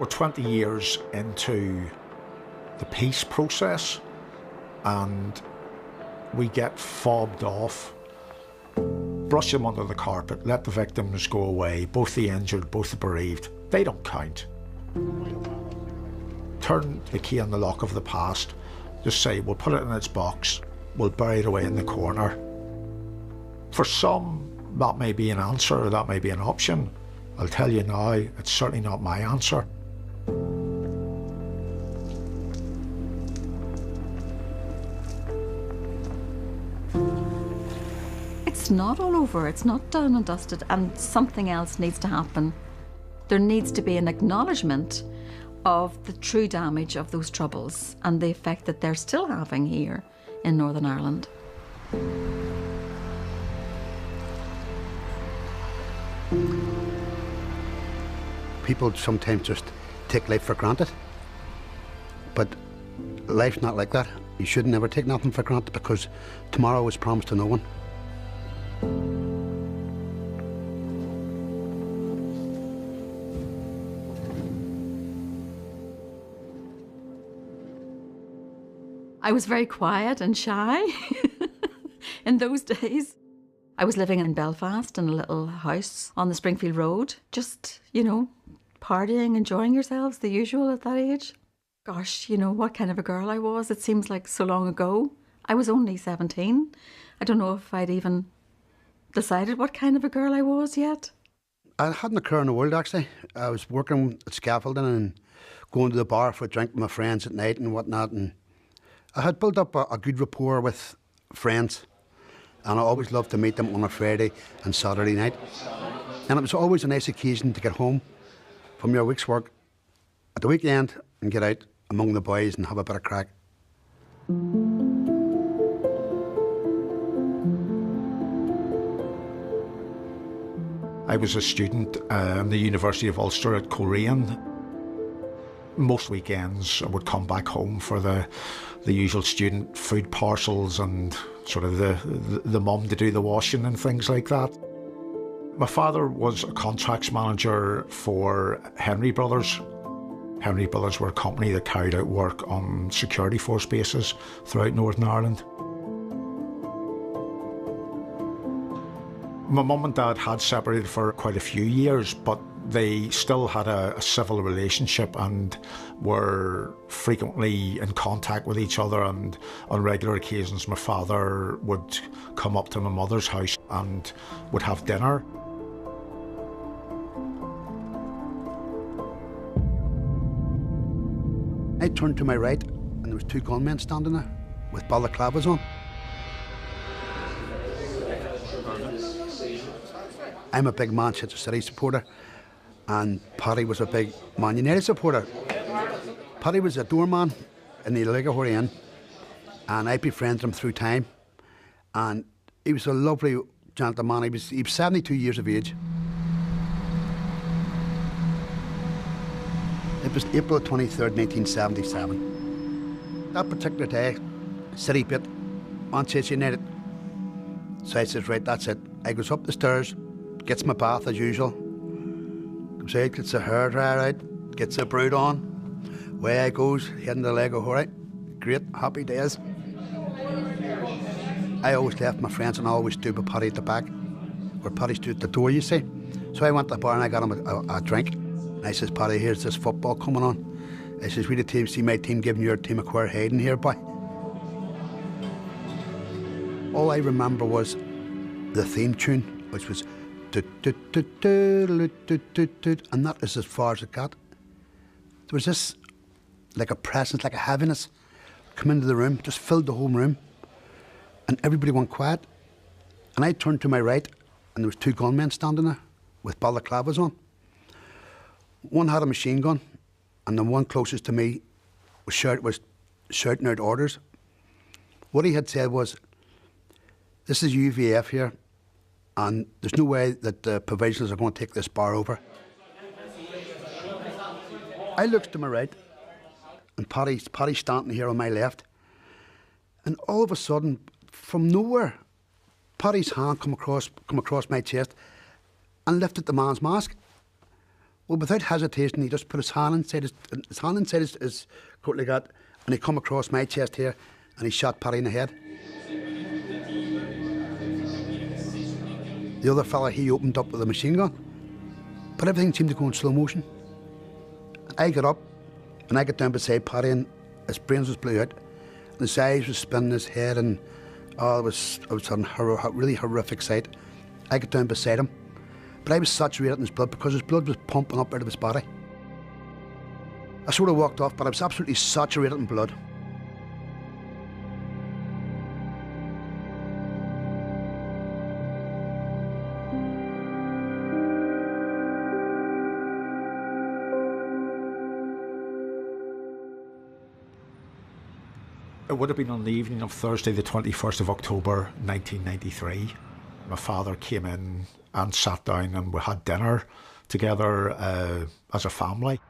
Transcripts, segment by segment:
We're 20 years into the peace process and we get fobbed off. Brush them under the carpet, let the victims go away, both the injured, both the bereaved. They don't count. Turn the key on the lock of the past. Just say, we'll put it in its box, we'll bury it away in the corner. For some, that may be an answer, or that may be an option. I'll tell you now, it's certainly not my answer. It's not all over, it's not done and dusted, and something else needs to happen. There needs to be an acknowledgement of the true damage of those troubles and the effect that they're still having here in Northern Ireland. People sometimes just take life for granted, but life's not like that. You should never take nothing for granted because tomorrow is promised to no one. I was very quiet and shy in those days. I was living in Belfast in a little house on the Springfield Road, just, partying, enjoying yourselves, the usual at that age. Gosh, what kind of a girl I was. It seems like so long ago. I was only 17. I don't know if I'd even decided what kind of a girl I was yet. I hadn't a care in the world, actually. I was working at scaffolding and going to the bar for a drink with my friends at night and whatnot, and I had built up a good rapport with friends, and I always loved to meet them on a Friday and Saturday night. And it was always a nice occasion to get home from your week's work at the weekend and get out among the boys and have a bit of crack. I was a student in the University of Ulster at Coleraine. Most weekends I would come back home for the usual student food parcels and sort of the mum to do the washing and things like that. My father was a contracts manager for Henry Brothers. Henry Brothers were a company that carried out work on security force bases throughout Northern Ireland. My mum and dad had separated for quite a few years, but they still had a civil relationship and were frequently in contact with each other, and on regular occasions my father would come up to my mother's house and would have dinner. I turned to my right and there was two gunmen standing there with balaclavas on. I'm a big Manchester City supporter, and Paddy was a big Man United supporter. Paddy was a doorman in the Liga where he in, and I befriended him through time. And he was a lovely gentleman. He was 72 years of age. It was April 23rd, 1977. That particular day, City beat Manchester United. So I says, right, that's it. I goes up the stairs, gets my bath as usual, comes out, gets a hair dryer out, gets a brood on. Away I goes, heading to the Lego, all right, great, happy days. I always left my friends and I always stood with Paddy at the back, where Paddy stood at the door, you see. So I went to the bar and I got him a drink. And I says, Paddy, here's this football coming on. I says, we the team, see my team giving your team a queer hiding here, boy. All I remember was the theme tune, which was and that is as far as it got. There was this, like a presence, like a heaviness, come into the room, just filled the whole room, and everybody went quiet. And I turned to my right, and there was two gunmen standing there with balaclavas on. One had a machine gun, and the one closest to me was shouting out orders. What he had said was, "This is UVF here, and there's no way that the provincials are going to take this bar over." I looked to my right, and Paddy's standing here on my left, and all of a sudden, from nowhere, Paddy's hand come across my chest and lifted the man's mask. Well, without hesitation, he just put his hand inside his coat like that, and he come across my chest here, and he shot Paddy in the head. The other fella, he opened up with a machine gun, but everything seemed to go in slow motion. I got up, and I got down beside Paddy, and his brains was blew out, and his eyes was spinning his head, and it was a really horrific sight. I got down beside him, but I was saturated in his blood because his blood was pumping up out of his body. I sort of walked off, but I was absolutely saturated in blood. It would have been on the evening of Thursday, the 21st of October, 1993. My father came in and sat down, and we had dinner together as a family.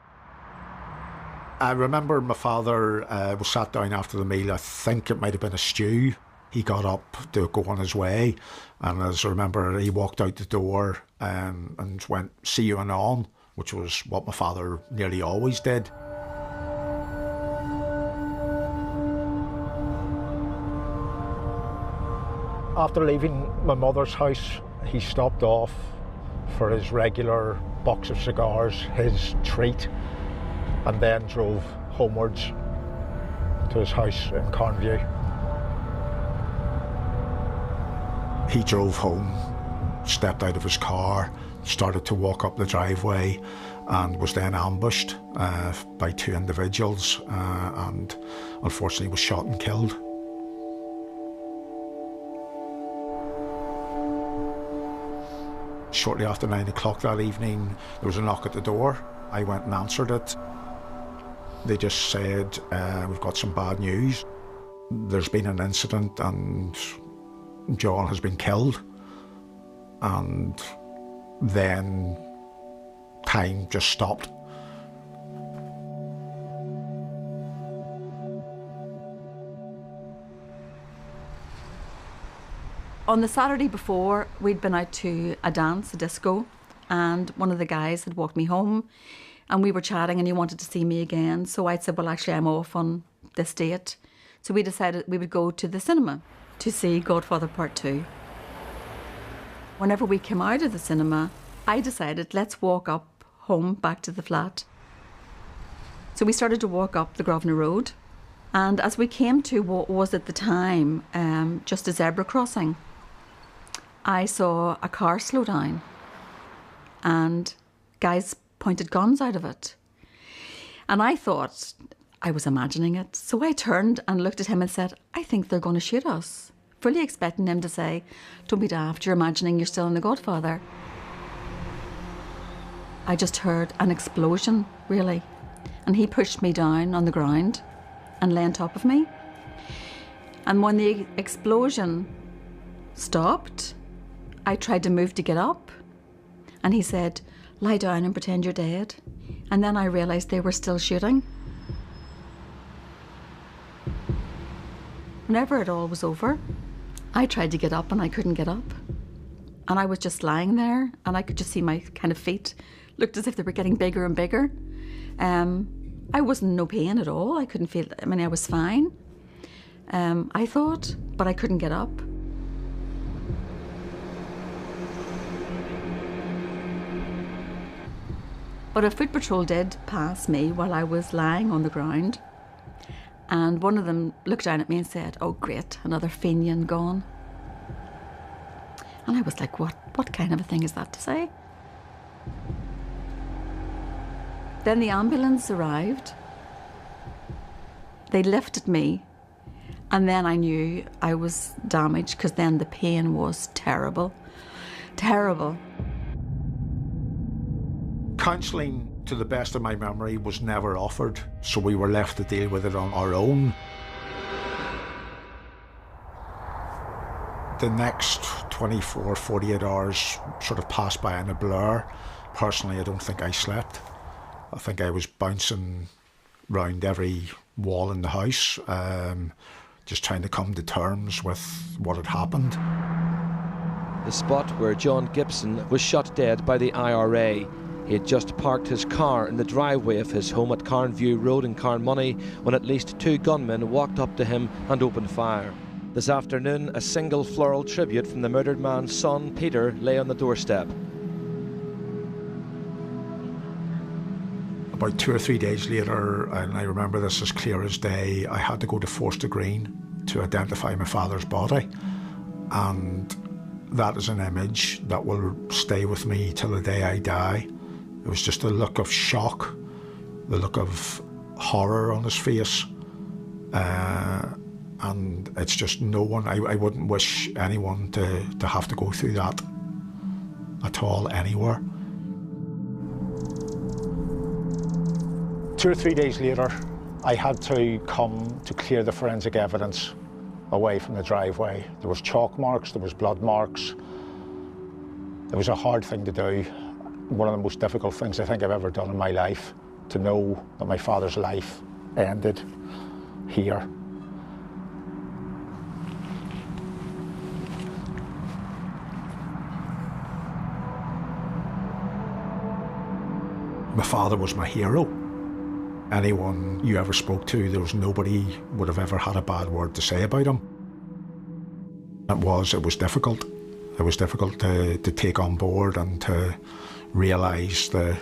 I remember my father was sat down after the meal. I think it might have been a stew. He got up to go on his way, and as I remember, he walked out the door and went, "See you anon," which was what my father nearly always did. After leaving my mother's house, he stopped off for his regular box of cigars, his treat, and then drove homewards to his house in Cornview. He drove home, stepped out of his car, started to walk up the driveway, and was then ambushed by two individuals, and unfortunately was shot and killed. Shortly after 9 o'clock that evening, there was a knock at the door. I went and answered it. They just said, "We've got some bad news. There's been an incident and John has been killed." And then time just stopped. On the Saturday before, we'd been out to a dance, a disco, and one of the guys had walked me home, and we were chatting, and he wanted to see me again. So I said, "Well, actually, I'm off on this date." So we decided we would go to the cinema to see Godfather Part 2. Whenever we came out of the cinema, I decided, let's walk up home back to the flat. So we started to walk up the Grosvenor Road, and as we came to what was at the time just a zebra crossing, I saw a car slow down and guys pointed guns out of it. And I thought I was imagining it. So I turned and looked at him and said, "I think they're going to shoot us." Fully expecting him to say, "Don't be daft, you're imagining you're still in The Godfather." I just heard an explosion, really. And he pushed me down on the ground and lay on top of me. And when the explosion stopped, I tried to move to get up, and he said, "Lie down and pretend you're dead." And then I realised they were still shooting. Whenever it all was over, I tried to get up and I couldn't get up. And I was just lying there, and I could just see my kind of feet looked as if they were getting bigger and bigger. I wasn't in no pain at all. I couldn't feel, I was fine. I thought, but I couldn't get up. But a foot patrol did pass me while I was lying on the ground. And one of them looked down at me and said, "Oh, great, another Fenian gone." And I was like, what kind of a thing is that to say? Then the ambulance arrived. They lifted me, and then I knew I was damaged, because then the pain was terrible. Terrible. Counselling, to the best of my memory, was never offered, so we were left to deal with it on our own. The next 24, 48 hours sort of passed by in a blur. Personally, I don't think I slept. I think I was bouncing round every wall in the house, just trying to come to terms with what had happened. The spot where John Gibson was shot dead by the IRA He had just parked his car in the driveway of his home at Carnview Road in Carnmoney when at least 2 gunmen walked up to him and opened fire. This afternoon, a single floral tribute from the murdered man's son, Peter, lay on the doorstep. About 2 or 3 days later, and I remember this as clear as day, I had to go to Forster Green to identify my father's body. And that is an image that will stay with me till the day I die. It was just a look of shock, the look of horror on his face. And it's just no one, I wouldn't wish anyone to have to go through that at all, anywhere. 2 or 3 days later, I had to come to clear the forensic evidence away from the driveway. There was chalk marks, there was blood marks. It was a hard thing to do. One of the most difficult things I think I've ever done in my life, to know that my father's life ended here. My father was my hero. Anyone you ever spoke to, there was nobody would have ever had a bad word to say about him. It was difficult. It was difficult to take on board and to realise the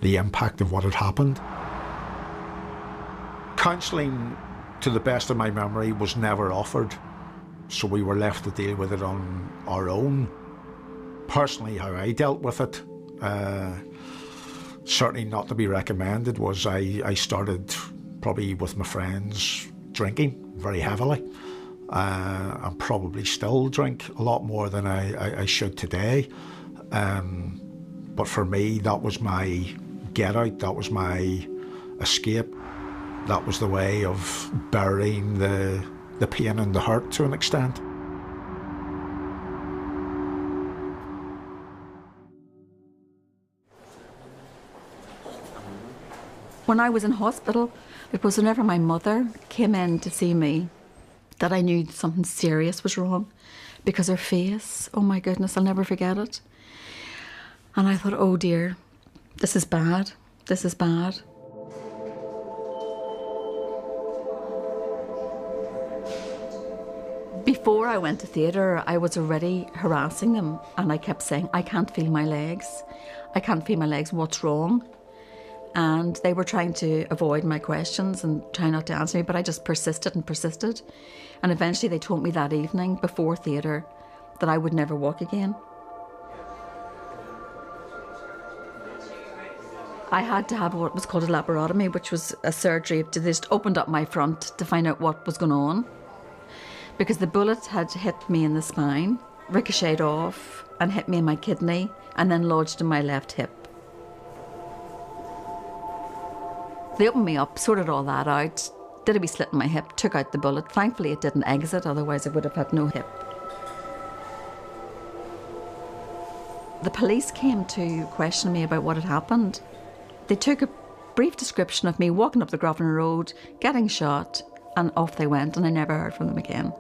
impact of what had happened. Counselling, to the best of my memory, was never offered, so we were left to deal with it on our own. Personally, how I dealt with it, certainly not to be recommended, was I started probably with my friends drinking very heavily. And probably still drink a lot more than I should today. But for me, that was my get out, that was my escape. That was the way of burying the pain and the hurt to an extent. When I was in hospital, it was whenever my mother came in to see me that I knew something serious was wrong, because her face, oh my goodness, I'll never forget it. And I thought, oh dear, this is bad, this is bad. Before I went to theatre, I was already harassing them, and I kept saying, I can't feel my legs. I can't feel my legs, what's wrong? And they were trying to avoid my questions and try not to answer me, but I just persisted and persisted. And eventually they told me that evening before theatre that I would never walk again. I had to have what was called a laparotomy, which was a surgery. They just opened up my front to find out what was going on, because the bullet had hit me in the spine, ricocheted off and hit me in my kidney and then lodged in my left hip. They opened me up, sorted all that out, did a wee slit in my hip, took out the bullet. Thankfully it didn't exit, otherwise I would have had no hip. The police came to question me about what had happened. They took a brief description of me walking up the Grosvenor Road, getting shot, and off they went, and I never heard from them again.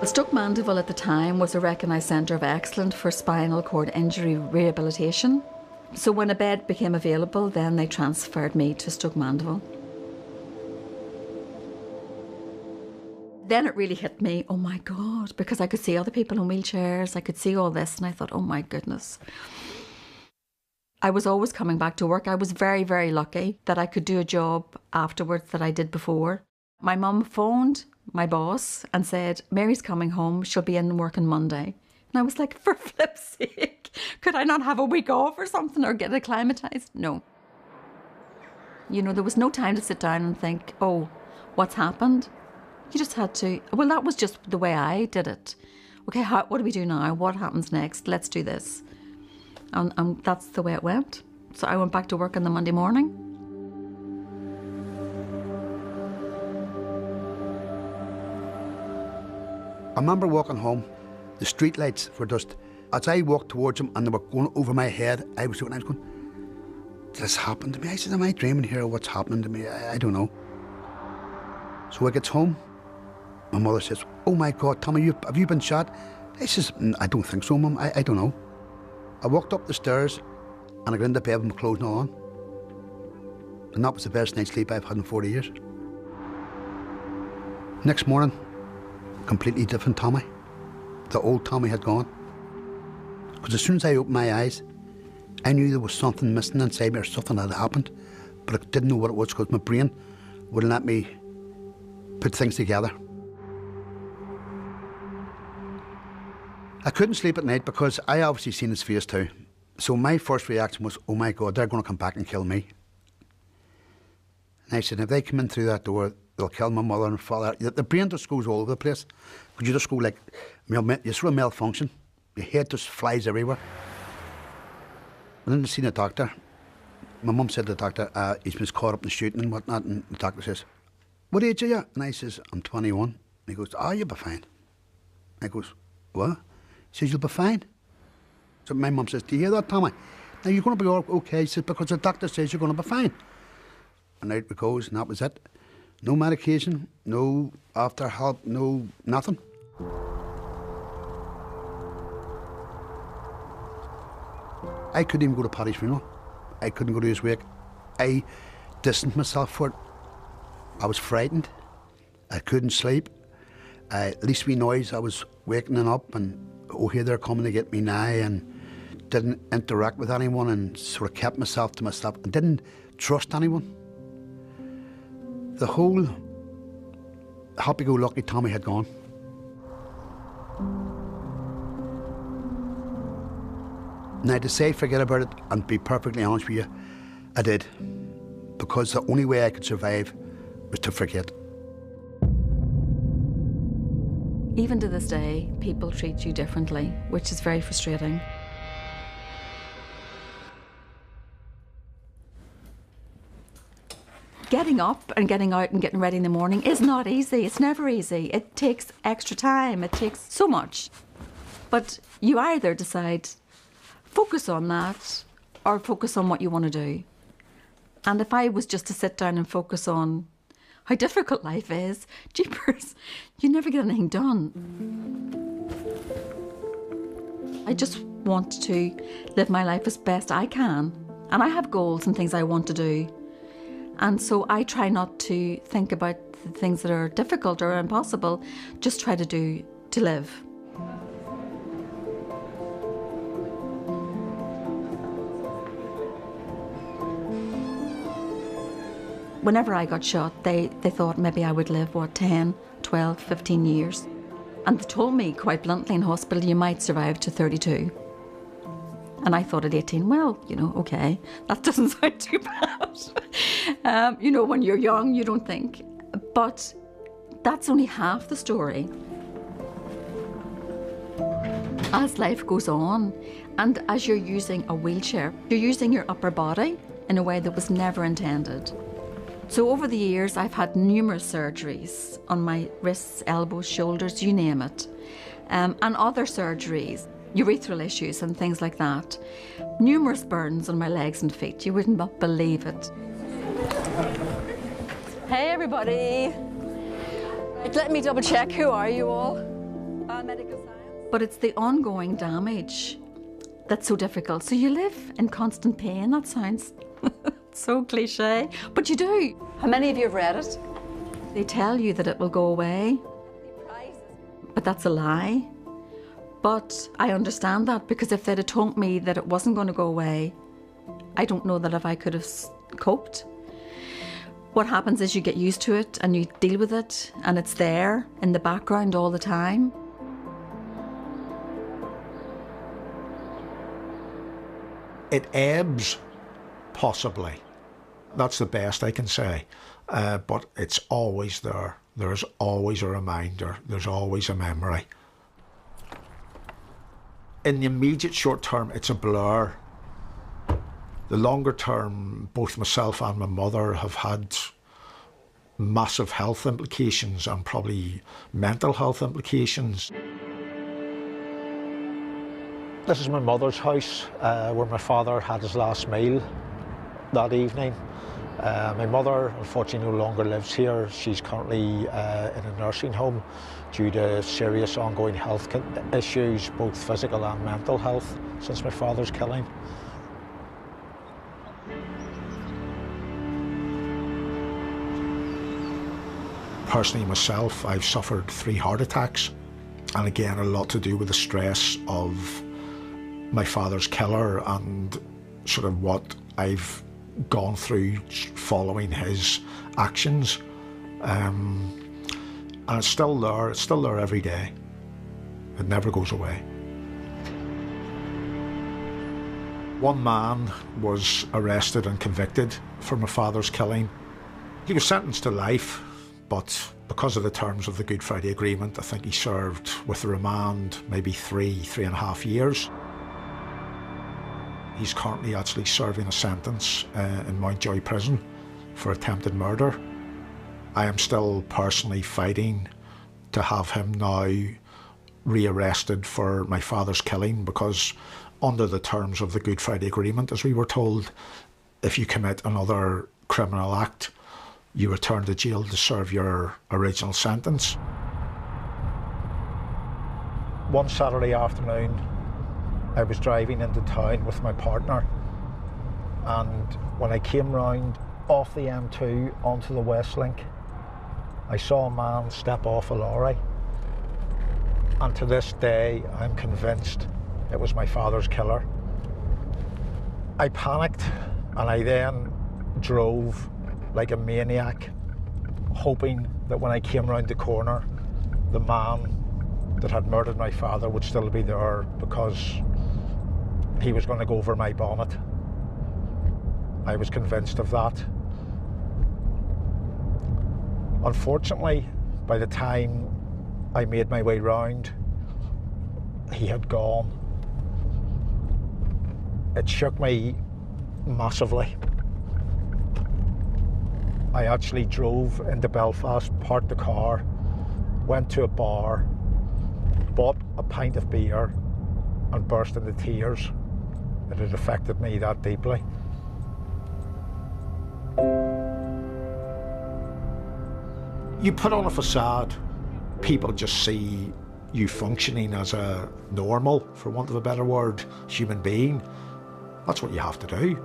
Stoke Mandeville at the time was a recognised centre of excellence for spinal cord injury rehabilitation. So when a bed became available, then they transferred me to Stoke Mandeville. Then it really hit me, oh my God, because I could see other people in wheelchairs, I could see all this, and I thought, oh my goodness. I was always coming back to work. I was very, very lucky that I could do a job afterwards that I did before. My mum phoned my boss and said, Mary's coming home, she'll be in work on Monday. And I was like, for flip's sake, could I not have a week off or something or get acclimatised? No. You know, there was no time to sit down and think, oh, what's happened? You just had to, well, that was just the way I did it. Okay, what do we do now? What happens next? Let's do this. And that's the way it went. So I went back to work on the Monday morning. I remember walking home, the street lights were just, as I walked towards them and they were going over my head, I was going, did this happen to me? I said, am I dreaming here? What's happening to me? I don't know. So I get home, my mother says, oh my God, Tommy, have you been shot? I says, I don't think so, Mum. I don't know. I walked up the stairs and I got into bed with my clothes not on. And that was the best night's sleep I've had in 40 years. Next morning, completely different Tommy. The old Tommy had gone. Because as soon as I opened my eyes, I knew there was something missing inside me or something had happened, but I didn't know what it was because my brain wouldn't let me put things together. I couldn't sleep at night because I obviously seen his face too. So my first reaction was, oh my God, they're going to come back and kill me. And I said, if they come in through that door, they'll kill my mother and father. The brain just goes all over the place. Because you just go like, you sort of malfunction. Your head just flies everywhere. And then I seen a doctor. My mum said to the doctor, he's been caught up in the shooting and whatnot. And the doctor says, what age are you? And I says, I'm 21. And he goes, oh, you'll be fine. I goes, what? He says, you'll be fine. So my mum says, do you hear that, Tommy? Now you're going to be all okay. He says, because the doctor says you're going to be fine. And out it goes, and that was it. No medication, no after help, no nothing. I couldn't even go to Paddy's funeral. I couldn't go to his wake. I distanced myself for it. I was frightened. I couldn't sleep. At least wee noise, I was waking up and, oh, here they're coming to get me now, and didn't interact with anyone and sort of kept myself to myself and didn't trust anyone. The whole happy-go-lucky Tommy had gone. Now, to say forget about it and be perfectly honest with you, I did. Because the only way I could survive was to forget. Even to this day, people treat you differently, which is very frustrating. Getting up and getting out and getting ready in the morning is not easy. It's never easy. It takes extra time. It takes so much. But you either decide, focus on that, or focus on what you want to do. And if I was just to sit down and focus on how difficult life is, jeepers, you never get anything done. I just want to live my life as best I can. And I have goals and things I want to do. And so I try not to think about the things that are difficult or impossible, just try to live. Whenever I got shot, they thought maybe I would live, 10, 12, 15 years. And they told me quite bluntly in hospital, you might survive to 32. And I thought at 18, well, okay, that doesn't sound too bad. When you're young, you don't think. But that's only half the story. As life goes on, and as you're using a wheelchair, you're using your upper body in a way that was never intended. So over the years, I've had numerous surgeries on my wrists, elbows, shoulders, you name it, and other surgeries, urethral issues and things like that. Numerous burns on my legs and feet. You wouldn't believe it. Hey, everybody. Let me double check. Who are you all? Biomedical science. But it's the ongoing damage that's so difficult. So you live in constant pain. That sounds so cliche, but you do. How many of you have read it? They tell you that it will go away, but that's a lie. But I understand that, because if they'd have told me that it wasn't going to go away, I don't know that if I could have coped. What happens is you get used to it and you deal with it, and it's there in the background all the time. It ebbs, possibly. That's the best I can say. But it's always there. There's always a reminder. There's always a memory. In the immediate short term, it's a blur. The longer term, both myself and my mother have had massive health implications and probably mental health implications. This is my mother's house, where my father had his last meal that evening. My mother, unfortunately, no longer lives here. She's currently in a nursing home due to serious ongoing health issues, both physical and mental health, since my father's killing. Personally, myself, I've suffered 3 heart attacks, and again, a lot to do with the stress of my father's killer and sort of what I've gone through following his actions. And it's still there every day. It never goes away. One man was arrested and convicted for my father's killing. He was sentenced to life, but because of the terms of the Good Friday Agreement, I think he served with a remand maybe 3.5 years. He's currently actually serving a sentence in Mountjoy Prison for attempted murder. I am still personally fighting to have him now rearrested for my father's killing, because under the terms of the Good Friday Agreement, as we were told, if you commit another criminal act, you return to jail to serve your original sentence. One Saturday afternoon, I was driving into town with my partner, and when I came round off the M2 onto the West Link, I saw a man step off a lorry, and to this day I'm convinced it was my father's killer. I panicked, and I then drove like a maniac, hoping that when I came round the corner, the man that had murdered my father would still be there, because he was going to go over my bonnet. I was convinced of that. Unfortunately, by the time I made my way round, he had gone. It shook me massively. I actually drove into Belfast, parked the car, went to a bar, bought a pint of beer, and burst into tears. It had affected me that deeply. You put on a facade, people just see you functioning as a normal, for want of a better word, human being. That's what you have to do,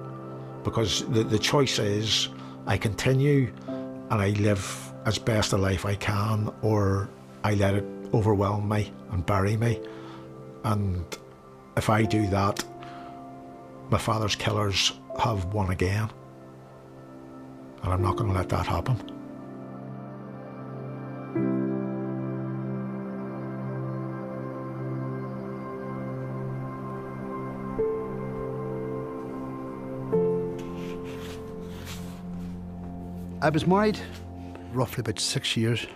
because the choice is, I continue and I live as best a life I can, or I let it overwhelm me and bury me. And if I do that, my father's killers have won again, and I'm not going to let that happen. I was married roughly about 6 years,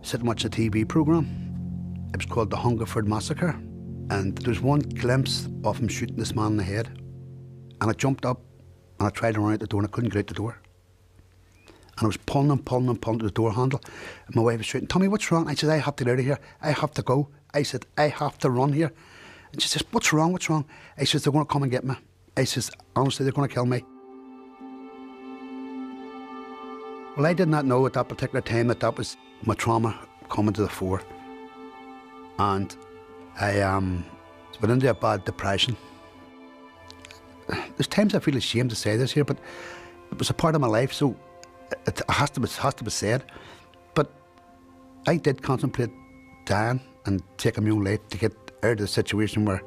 sitting watching a TV programme. It was called The Hungerford Massacre, and there was one glimpse of him shooting this man in the head, and I jumped up and I tried to run out the door, and I couldn't get out the door. And I was pulling to the door handle, and my wife was shouting, "Tommy, what's wrong?" I said, "I have to get out of here. I have to go." I said, "I have to run here." And she says, "What's wrong? What's wrong?" I says, "They're going to come and get me." I says, "Honestly, they're going to kill me." Well, I did not know at that particular time that was my trauma coming to the fore. And I went into a bad depression. There's times I feel ashamed to say this here, but it was a part of my life, so it has to be said. But I did contemplate dying and taking my own life to get out of the situation where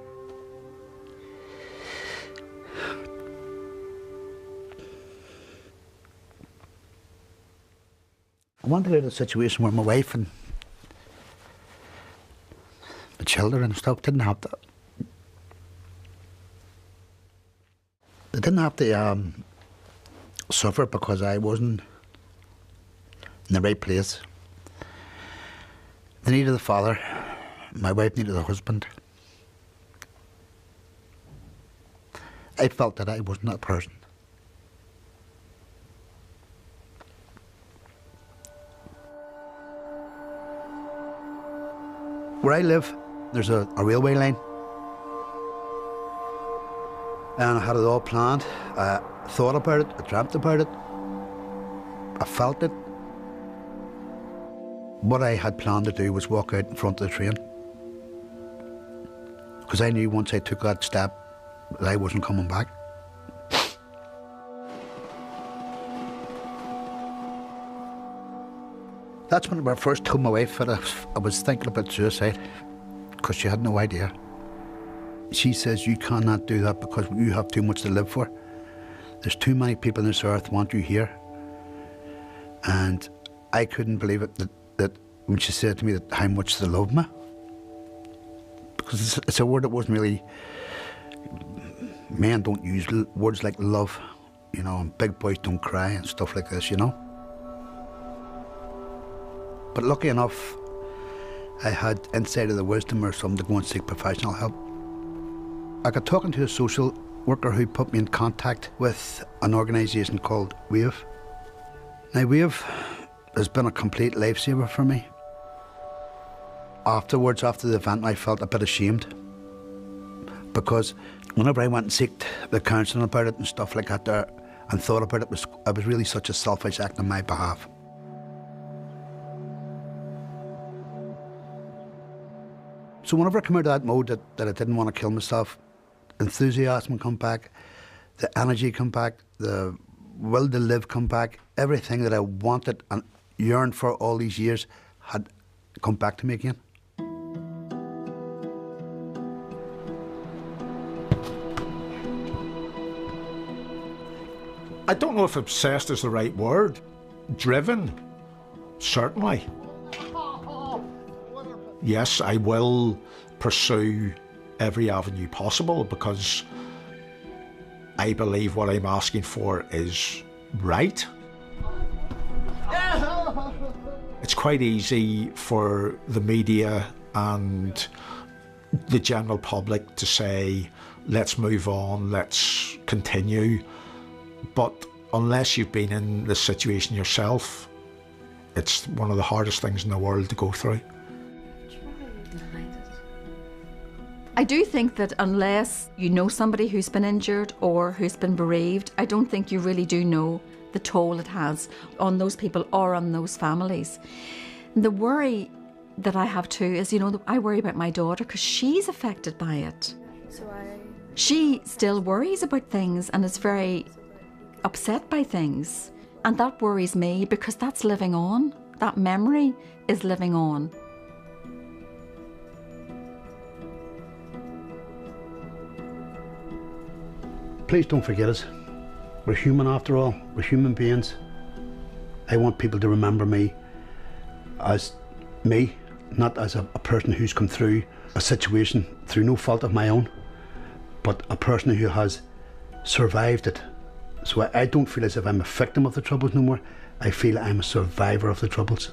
I wanted to get out of the situation where my wife and the children and stuff didn't have to. They didn't have to suffer because I wasn't in the right place. They needed a father. My wife needed a husband. I felt that I wasn't that person. Where I live, there's a railway line. And I had it all planned. I thought about it, I dreamt about it. I felt it. What I had planned to do was walk out in front of the train. Because I knew once I took that step that I wasn't coming back. That's when I first told my wife that I was thinking about suicide, because she had no idea. She says, you cannot do that because you have too much to live for. There's too many people on this earth want you here. And I couldn't believe it that when she said to me that how much they love me. Because it's a word that wasn't really, men don't use words like love, you know, and big boys don't cry and stuff like this, you know. But lucky enough, I had insight of the wisdom or something to go and seek professional help. I got talking to a social worker who put me in contact with an organisation called WAVE. Now WAVE has been a complete lifesaver for me. Afterwards, after the event, I felt a bit ashamed, because whenever I went and sought the counselling about it and stuff like that there, and thought about it, it was really such a selfish act on my behalf. So whenever I come out of that mode that I didn't want to kill myself, enthusiasm come back, the energy come back, the will to live come back, everything that I wanted and yearned for all these years had come back to me again. I don't know if obsessed is the right word. Driven, certainly. Yes, I will pursue every avenue possible because I believe what I'm asking for is right. It's quite easy for the media and the general public to say, let's move on, let's continue. But unless you've been in this situation yourself, it's one of the hardest things in the world to go through. I do think that unless you know somebody who's been injured or who's been bereaved, I don't think you really do know the toll it has on those people or on those families. And the worry that I have too is, I worry about my daughter because she's affected by it. She still worries about things and is very upset by things. And that worries me because that's living on. That memory is living on. Please don't forget us. We're human after all. We're human beings. I want people to remember me as me, not as a person who's come through a situation through no fault of my own, but a person who has survived it. So I don't feel as if I'm a victim of the troubles no more. I feel I'm a survivor of the troubles.